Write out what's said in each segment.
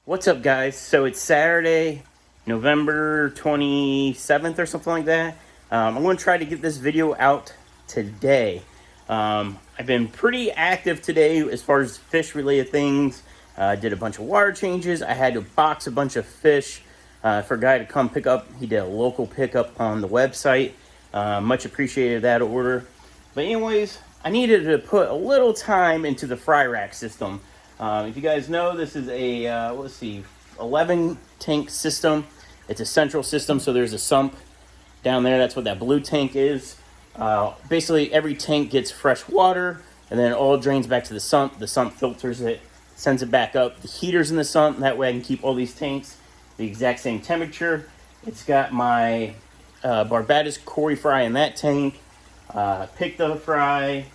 What's up, guys? So it's Saturday, November 27th or something like that. I'm going to try to get this video out today. I've been pretty active today as far as fish related things. I did a bunch of water changes. I had to box a bunch of fish for a guy to come pick up. He did a local pickup on the website. Much appreciated that order. But anyways, I needed to put a little time into the fry rack system. If you guys know, this is a, 11 tank system. It's a central system, so there's a sump down there. That's what that blue tank is. Basically, every tank gets fresh water, and then it all drains back to the sump. The sump filters it, sends it back up. The heater's in the sump. That way I can keep all these tanks the exact same temperature. It's got my Barbados Cory fry in that tank, Picta fry,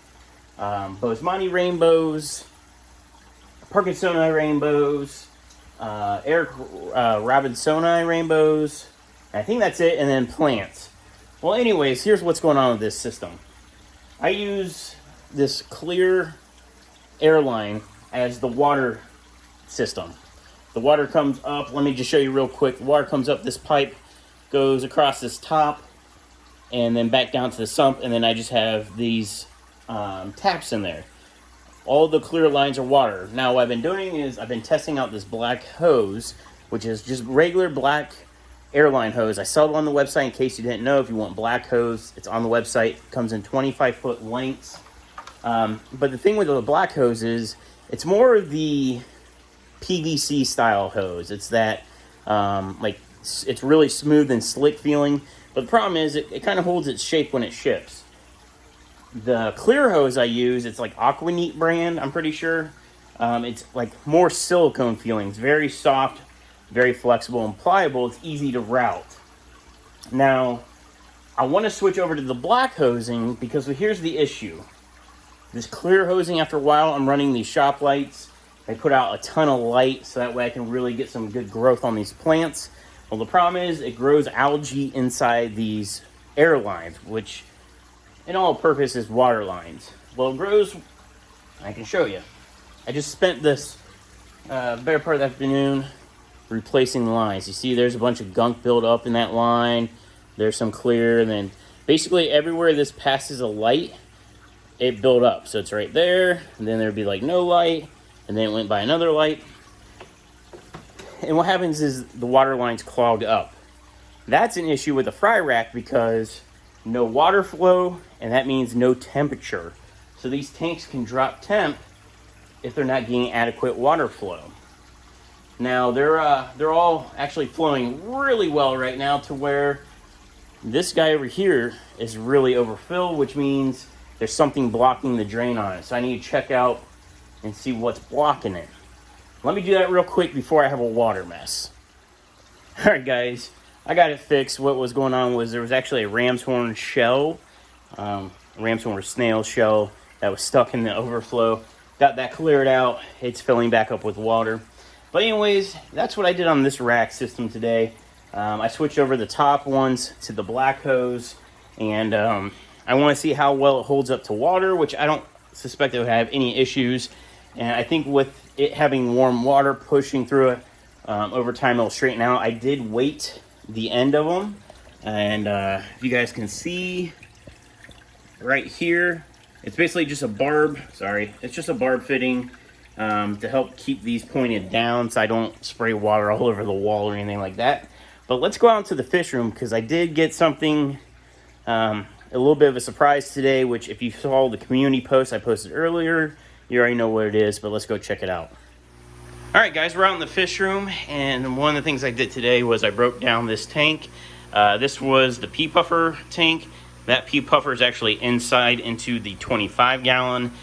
Bosemani rainbows, Parkinsoni rainbows, Eric Robinsoni rainbows. I think that's it, and then plants. Well, anyways, here's what's going on with this system. I use this clear airline as the water system. The water comes up, let me just show you real quick. The water comes up this pipe, goes across this top, and then back down to the sump, and then I just have these taps in there. All the clear lines are water. Now what I've been doing is I've been testing out this black hose, which is just regular black airline hose. I sell it on the website in case you didn't know. If you want black hose, it's on the website. It comes in 25-foot lengths. But the thing with the black hose is it's more of the PVC style hose. It's that it's really smooth and slick feeling. But the problem is it kind of holds its shape when it ships. The clear hose I use, it's like Aquaneat brand, I'm pretty sure. It's like more silicone feeling. It's very soft, very flexible and pliable. It's easy to route. Now, I want to switch over to the black hosing because here's the issue. This clear hosing, after a while, I'm running these shop lights. They put out a ton of light so that way I can really get some good growth on these plants. Well, the problem is it grows algae inside these air lines, which in all purpose is water lines. Well, it grows, I can show you. I just spent this better part of the afternoon replacing the lines. You see there's a bunch of gunk built up in that line. There's some clear, and then basically everywhere this passes a light, it built up. So it's right there, and then there'd be like no light, and then it went by another light. And what happens is the water lines clogged up. That's an issue with the fry rack because no water flow, and that means no temperature. So these tanks can drop temp if they're not getting adequate water flow. Now they're all actually flowing really well right now to where this guy over here is really overfilled, which means there's something blocking the drain on it. So I need to check out and see what's blocking it. Let me do that real quick before I have a water mess. All right, guys. I got it fixed. What was going on was there was actually a ram's horn shell, ram's horn snail shell that was stuck in the overflow. Got that cleared out. It's filling back up with water. But anyways, that's what I did on this rack system today. I switched over the top ones to the black hose, and I want to see how well it holds up to water, which I don't suspect it would have any issues. And I think with it having warm water pushing through it, over time it'll straighten out. I did weight the end of them, and if you guys can see right here, it's basically just a barb. It's just a barb fitting to help keep these pointed down so I don't spray water all over the wall or anything like that. But let's go out to the fish room because I did get something a little bit of a surprise today, which if you saw the community post I posted earlier, you already know what it is, but let's go check it out. All right, guys, we're out in the fish room, and one of the things I did today was I broke down this tank. This was the pea puffer tank. That pea puffer is actually inside into the 25-gallon.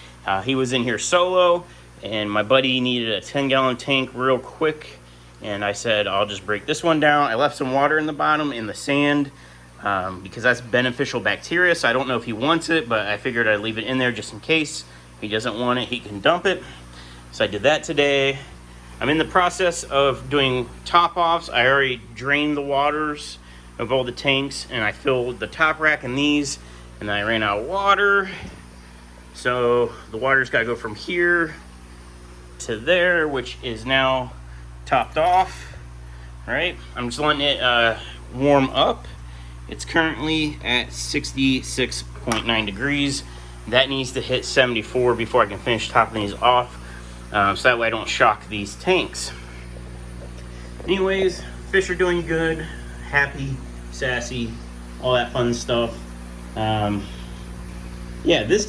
He was in here solo, and my buddy needed a 10-gallon tank real quick, and I said, I'll just break this one down. I left some water in the bottom in the sand because that's beneficial bacteria, so I don't know if he wants it, but I figured I'd leave it in there just in case. If he doesn't want it, he can dump it. So I did that today. I'm in the process of doing top-offs. I already drained the waters of all the tanks, and I filled the top rack in these, and then I ran out of water. So the water's got to go from here to there, which is now topped off, right? I'm just letting it warm up. It's currently at 66.9 degrees. That needs to hit 74 before I can finish topping these off, so that way I don't shock these tanks. Anyways, fish are doing good, happy, sassy, all that fun stuff. Yeah, this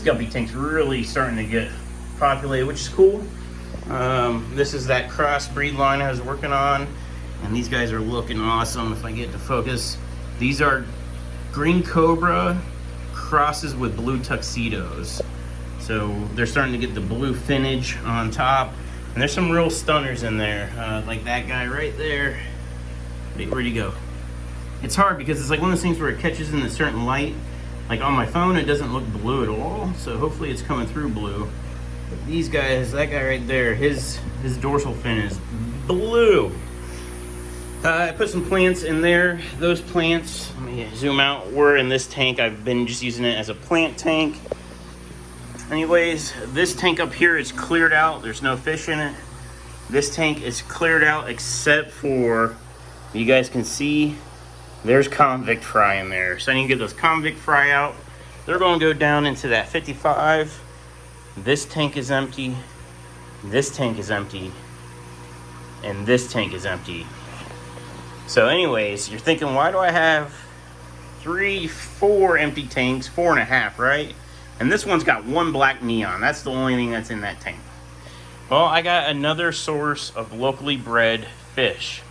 guppy tank's really starting to get populated, which is cool. This is that crossbreed line I was working on, and these guys are looking awesome. If I get to focus, these are green cobra crosses with blue tuxedos. So they're starting to get the blue finnage on top, and there's some real stunners in there, like that guy right there. Where'd he go? It's hard because it's like one of those things where it catches in a certain light. Like on my phone, it doesn't look blue at all, so hopefully it's coming through blue. But these guys, that guy right there, his dorsal fin is blue. I put some plants in there. Those plants, let me zoom out, were in this tank. I've been just using it as a plant tank. Anyways, this tank up here is cleared out. There's no fish in it. This tank is cleared out except for, you guys can see, there's convict fry in there. So I need to get those convict fry out. They're going to go down into that 55. This tank is empty. This tank is empty. And this tank is empty. So anyways, you're thinking, why do I have 4 empty tanks, 4.5, right? And this one's got 1 black neon. That's the only thing that's in that tank. Well, I got another source of locally bred fish.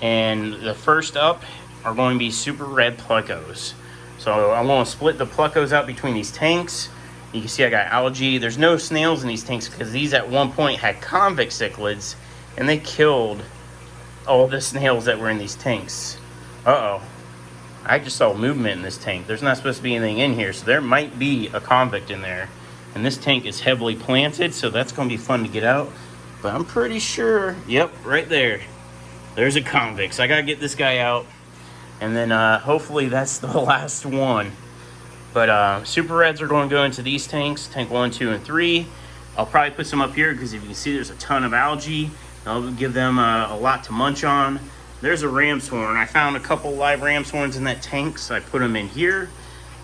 And the first up are going to be super red plecos. So I'm going to split the plecos out between these tanks. You can see I got algae. There's no snails in these tanks because these at one point had convict cichlids, and they killed all the snails that were in these tanks. Uh-oh. I just saw movement in this tank. There's not supposed to be anything in here, so there might be a convict in there. And this tank is heavily planted, so that's going to be fun to get out. But I'm pretty sure, yep, right there. There's a convict. So I got to get this guy out. And then hopefully that's the last one. But super reds are going to go into these tanks, tank 1, 2, and 3. I'll probably put some up here because if you can see, there's a ton of algae. I'll give them a lot to munch on. There's a ram's horn. I found a couple live ram's horns in that tank, so I put them in here.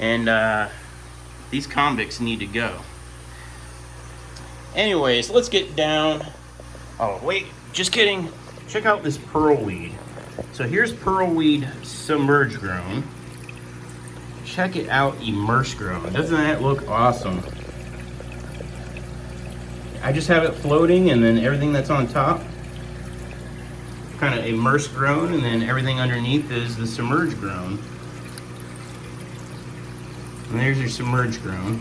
And these convicts need to go. Anyways, let's get down. Oh, wait, just kidding. Check out this pearlweed. So here's pearlweed submerged grown. Check it out, immerse grown. Doesn't that look awesome? I just have it floating, and then everything that's on top kind of immerse grown, and then everything underneath is the submerged grown. And there's your submerged grown,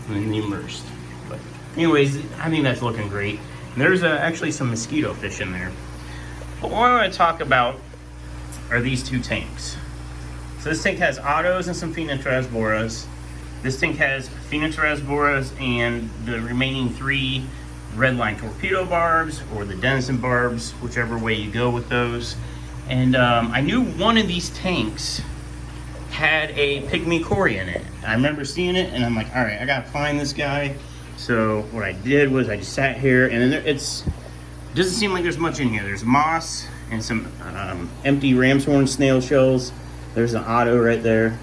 and then the immersed. But anyways, I think that's looking great. And there's actually some mosquito fish in there. But what I want to talk about are these 2 tanks. So this tank has ottos and some Phoenix rasboras. This tank has Phoenix rasboras and the remaining 3 redline torpedo barbs or the Denison barbs, whichever way you go with those. And I knew one of these tanks had a pygmy cory in it. I remember seeing it, and I'm like, all right, I gotta find this guy. So what I did was I just sat here, and then it doesn't seem like there's much in here. There's moss and some empty ram's horn snail shells. There's an otto right there.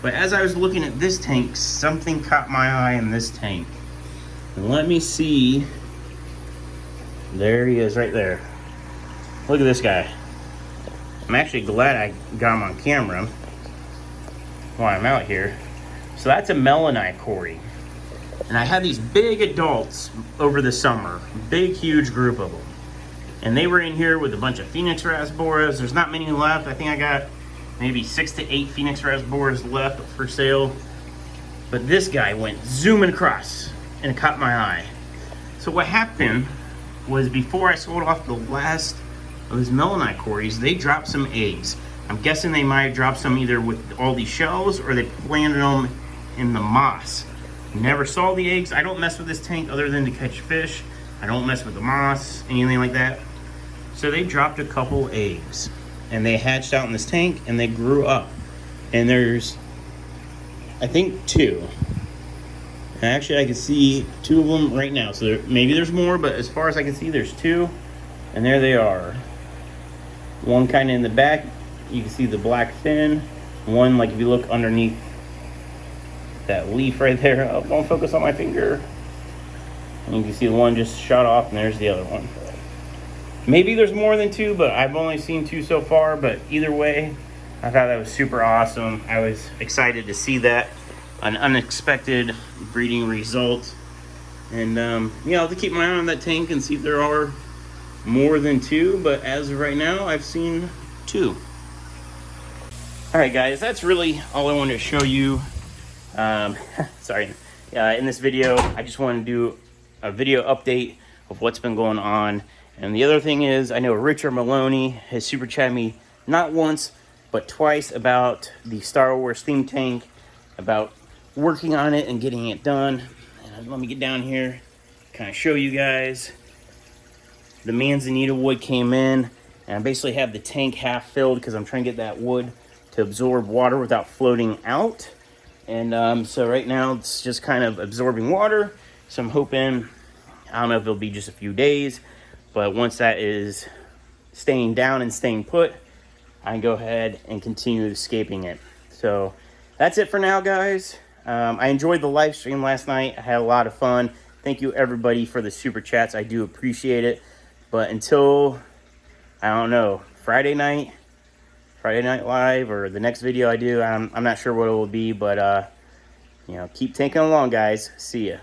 But as I was looking at this tank, something caught my eye in this tank. And let me see. There he is right there. Look at this guy. I'm actually glad I got him on camera while I'm out here. So that's a Melini cory. And I had these big adults over the summer. Big, huge group of them. And they were in here with a bunch of Phoenix rasboras. There's not many left. I think I got maybe 6 to 8 Phoenix rasboras left for sale. But this guy went zooming across and it caught my eye. So what happened was before I sold off the last of those Melini cories, they dropped some eggs. I'm guessing they might have dropped some either with all these shells or they planted them in the moss. Never saw the eggs. I don't mess with this tank other than to catch fish. I don't mess with the moss, anything like that. So they dropped a couple eggs and they hatched out in this tank and they grew up. And there's, I think 2. Actually, I can see 2 of them right now. So maybe there's more, but as far as I can see, there's 2. And there they are. One kind of in the back. You can see the black fin. One, like if you look underneath that leaf right there. Oh, don't focus on my finger. And you can see the one just shot off, and there's the other one. Maybe there's more than 2, but I've only seen 2 so far. But either way, I thought that was super awesome. I was excited to see that. An unexpected breeding result. And yeah, I'll have to keep my eye on that tank and see if there are more than 2. But as of right now, I've seen 2. All right, guys, that's really all I wanted to show you. Sorry. In this video, I just want to do a video update of what's been going on. And the other thing is, I know Richard Meloni has super chatted me not once, but twice about the Star Wars theme tank, about working on it and getting it done. And let me get down here, kind of show you guys. The manzanita wood came in, and I basically have the tank half filled because I'm trying to get that wood to absorb water without floating out. And so right now it's just kind of absorbing water. So I'm hoping, I don't know if it'll be just a few days, but once that is staying down and staying put, I can go ahead and continue escaping it. So that's it for now, guys. I enjoyed the live stream last night. I had a lot of fun. Thank you, everybody, for the super chats. I do appreciate it. But until, I don't know, Friday night live, or the next video I do, I'm not sure what it will be. But, you know, keep tanking along, guys. See ya.